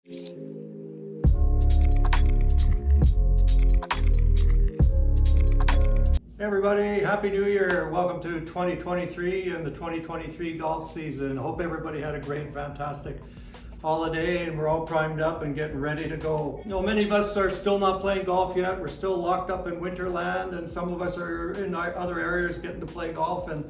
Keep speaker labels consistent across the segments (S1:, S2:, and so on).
S1: Hey everybody, Happy New Year. Welcome to 2023 and the 2023 golf season. Hope everybody had a great, fantastic holiday and we're all primed up and getting ready to go. You know, many of us are still not playing golf yet. We're still locked up in winterland and some of us are in other areas getting to play golf. And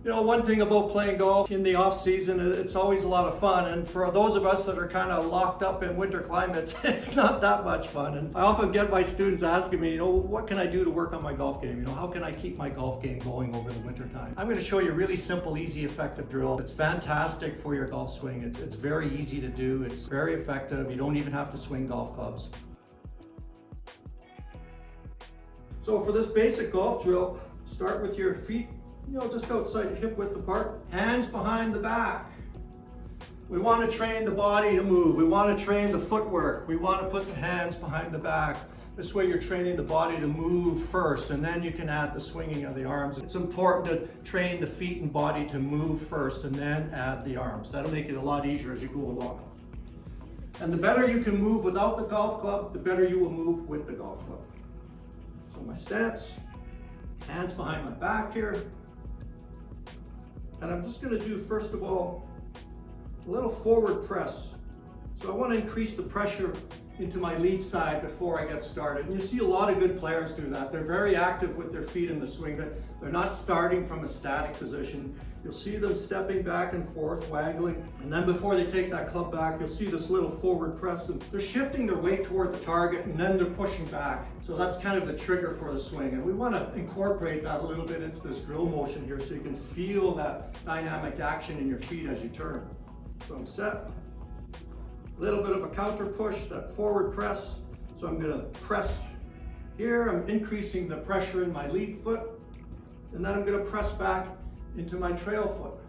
S1: you know, one thing about playing golf in the off season, it's always a lot of fun. And for those of us that are kind of locked up in winter climates, it's not that much fun. And I often get my students asking me, you know, what can I do to work on my golf game? You know, how can I keep my golf game going over the winter time? I'm going to show you a really simple, easy, effective drill. It's fantastic for your golf swing. It's very easy to do. It's very effective. You don't even have to swing golf clubs. So for this basic golf drill, start with your feet, you know, just outside hip width apart, hands behind the back. We want to train the body to move. We want to train the footwork. We want to put the hands behind the back. This way you're training the body to move first, and then you can add the swinging of the arms. It's important to train the feet and body to move first and then add the arms. That'll make it a lot easier as you go along. And the better you can move without the golf club, the better you will move with the golf club. So my stance, hands behind my back here. And I'm just going to do, first of all, a little forward press. So I want to increase the pressure into my lead side before I get started. And you see a lot of good players do that. They're very active with their feet in the swing. They're not starting from a static position. You'll see them stepping back and forth, waggling. And then before they take that club back, you'll see this little forward press. And they're shifting their weight toward the target and then they're pushing back. So that's kind of the trigger for the swing. And we want to incorporate that a little bit into this drill motion here so you can feel that dynamic action in your feet as you turn. So I'm set. A little bit of a counter push, that forward press. So I'm going to press here. I'm increasing the pressure in my lead foot. And then I'm going to press back into my trail foot.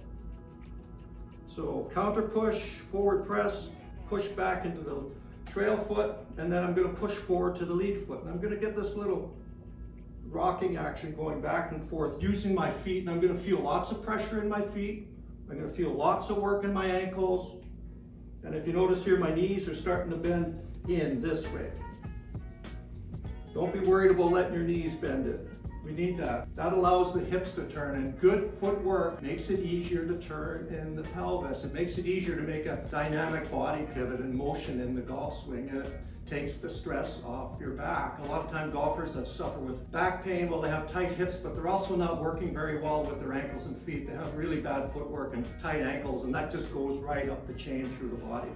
S1: So counter push, forward press, push back into the trail foot, and then I'm going to push forward to the lead foot. And I'm going to get this little rocking action going back and forth using my feet, and I'm going to feel lots of pressure in my feet. I'm going to feel lots of work in my ankles. And if you notice here, my knees are starting to bend in this way. Don't be worried about letting your knees bend in. We need that. That allows the hips to turn, and good footwork makes it easier to turn in the pelvis. It makes it easier to make a dynamic body pivot and motion in the golf swing. It takes the stress off your back. A lot of time golfers that suffer with back pain, well, they have tight hips, but they're also not working very well with their ankles and feet. They have really bad footwork and tight ankles, and that just goes right up the chain through the body.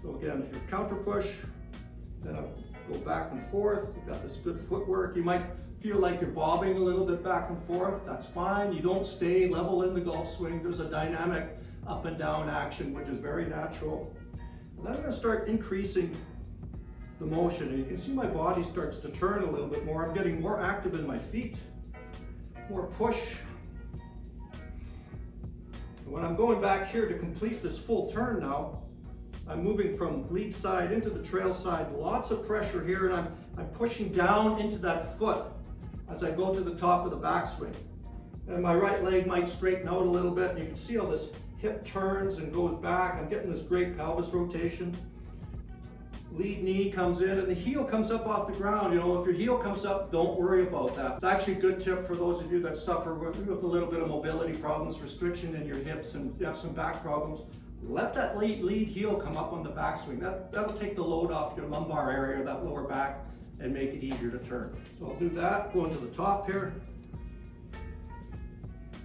S1: So again, your counter push, then I'll go back and forth. You've got this good footwork. You might feel like you're bobbing a little bit back and forth. That's fine. You don't stay level in the golf swing. There's a dynamic up and down action, which is very natural. And then I'm going to start increasing the motion. And you can see my body starts to turn a little bit more. I'm getting more active in my feet, more push. And when I'm going back here to complete this full turn now, I'm moving from lead side into the trail side, lots of pressure here, and I'm pushing down into that foot as I go to the top of the backswing. And my right leg might straighten out a little bit, and you can see how this hip turns and goes back. I'm getting this great pelvis rotation. Lead knee comes in, and the heel comes up off the ground. You know, if your heel comes up, don't worry about that. It's actually a good tip for those of you that suffer with a little bit of mobility problems, restriction in your hips, and you have some back problems. Let that lead heel come up on the backswing. That'll take the load off your lumbar area, that lower back, and make it easier to turn. So I'll do that, going to the top here.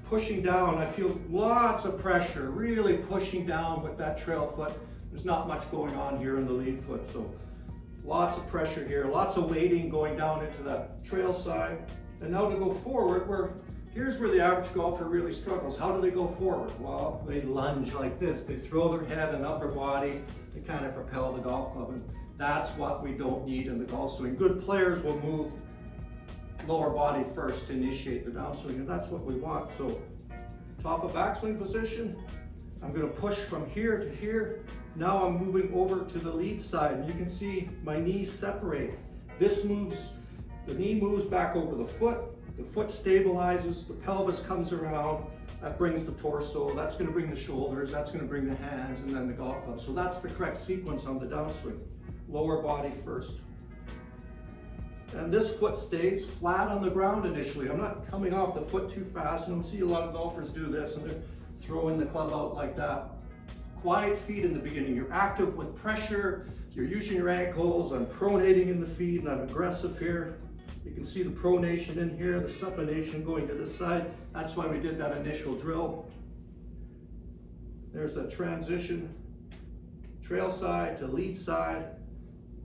S1: Pushing down, I feel lots of pressure, really pushing down with that trail foot. There's not much going on here in the lead foot, so lots of pressure here, lots of weighting going down into that trail side. And now to go forward, here's where the average golfer really struggles. How do they go forward? Well, they lunge like this. They throw their head and upper body to kind of propel the golf club. And that's what we don't need in the golf swing. Good players will move lower body first to initiate the downswing, and that's what we want. So top of backswing position, I'm going to push from here to here. Now I'm moving over to the lead side, and you can see my knees separate. This moves, the knee moves back over the foot stabilizes, the pelvis comes around, That brings the torso, that's going to bring the shoulders, that's going to bring the hands, and then the golf club. So that's the correct sequence on the downswing. Lower body first. And this foot stays flat on the ground initially. I'm not coming off the foot too fast. And I see a lot of golfers do this and they're throwing the club out like that. Quiet feet in the beginning. You're active with pressure. You're using your ankles. I'm pronating in the feet and I'm aggressive here. You can see the pronation in here, the supination going to this side. That's why we did that initial drill. There's a transition, trail side to lead side.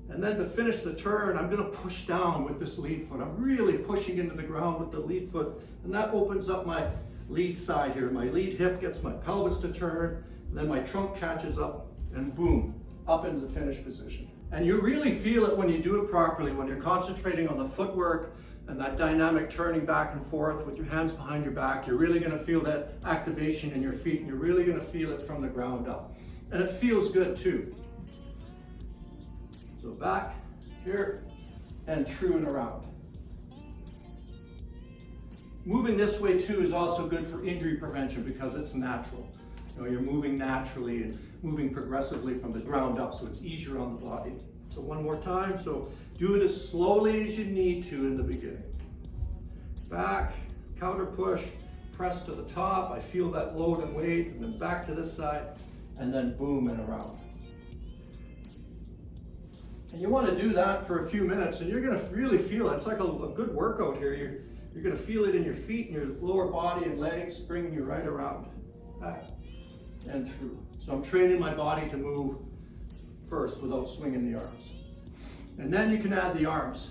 S1: And then to finish the turn, I'm gonna push down with this lead foot. I'm really pushing into the ground with the lead foot. And that opens up my lead side here. My lead hip gets my pelvis to turn, and then my trunk catches up, and boom, up into the finish position. And you really feel it when you do it properly, when you're concentrating on the footwork and that dynamic turning back and forth with your hands behind your back. You're really gonna feel that activation in your feet, and you're really gonna feel it from the ground up. And it feels good too. So back, here, and through and around. Moving this way too is also good for injury prevention because it's natural. You know, you're moving naturally and moving progressively from the ground up, so it's easier on the body. So one more time, so do it as slowly as you need to in the beginning. Back, counter push, press to the top, I feel that load and weight, and then back to this side, and then boom and around. And you want to do that for a few minutes, and you're going to really feel it. It's like a good workout here. You're going to feel it in your feet and your lower body and legs, bringing you right around, back and through. So I'm training my body to move first without swinging the arms. And then you can add the arms.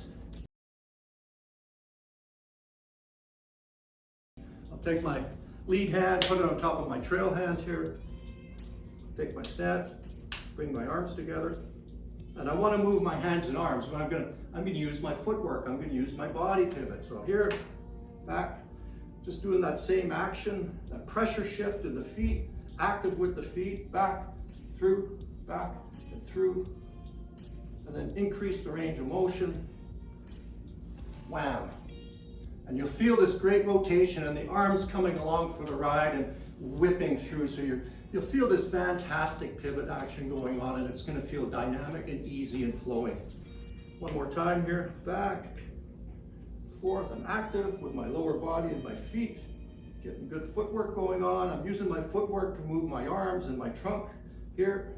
S1: I'll take my lead hand, put it on top of my trail hand here, take my stance, bring my arms together. And I want to move my hands and arms, but I'm going to use my footwork. I'm going to use my body pivot. So here, back, just doing that same action, that pressure shift in the feet, active with the feet, back, and through, and then increase the range of motion. Wham. And you'll feel this great rotation and the arms coming along for the ride and whipping through. So you'll feel this fantastic pivot action going on, and it's going to feel dynamic and easy and flowing. One more time here, back, forth. I'm active with my lower body and my feet, getting good footwork going on. I'm using my footwork to move my arms and my trunk. Here,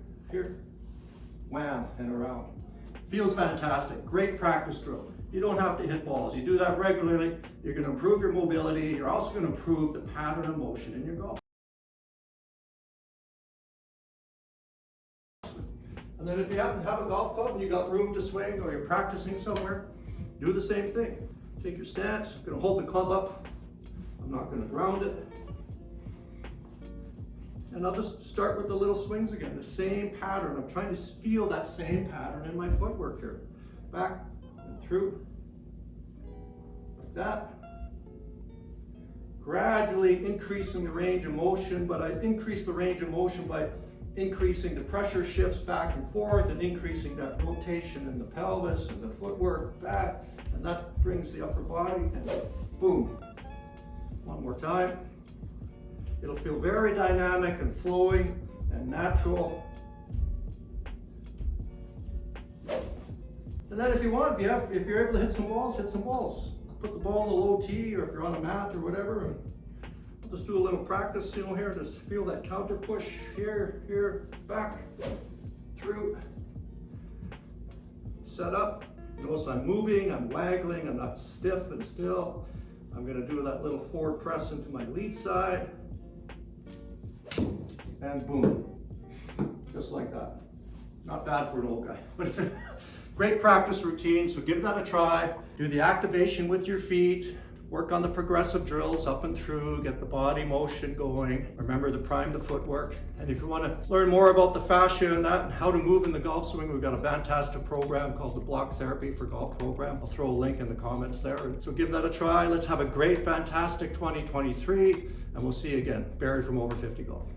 S1: wham, and around. Feels fantastic. Great practice drill. You don't have to hit balls. You do that regularly, you're going to improve your mobility. You're also going to improve the pattern of motion in your golf. And then if you happen to have a golf club and you got room to swing, or you're practicing somewhere, do the same thing. Take your stance. I'm going to hold the club up. I'm not going to ground it. And I'll just start with the little swings again, the same pattern. I'm trying to feel that same pattern in my footwork here. Back and through, like that. Gradually increasing the range of motion, but I increase the range of motion by increasing the pressure shifts back and forth and increasing that rotation in the pelvis and the footwork back, and that brings the upper body, and boom. One more time. It'll feel very dynamic and flowing and natural. And then if you want, if you're able to hit some balls, hit some balls. Put the ball in the low tee, or if you're on a mat or whatever, and I'll just do a little practice, here, just feel that counter push here, back, through, set up. Notice I'm moving, I'm waggling, I'm not stiff and still. I'm going to do that little forward press into my lead side, and boom, just like that. Not bad for an old guy, but it's a great practice routine, so give that a try. Do the activation with your feet, work on the progressive drills up and through, get the body motion going. Remember to prime the footwork. And if you want to learn more about the fascia and that, and how to move in the golf swing, we've got a fantastic program called the Block Therapy for Golf program. I'll throw a link in the comments there. So give that a try. Let's have a great, fantastic 2023, and we'll see you again. Barry from Over 50 Golf.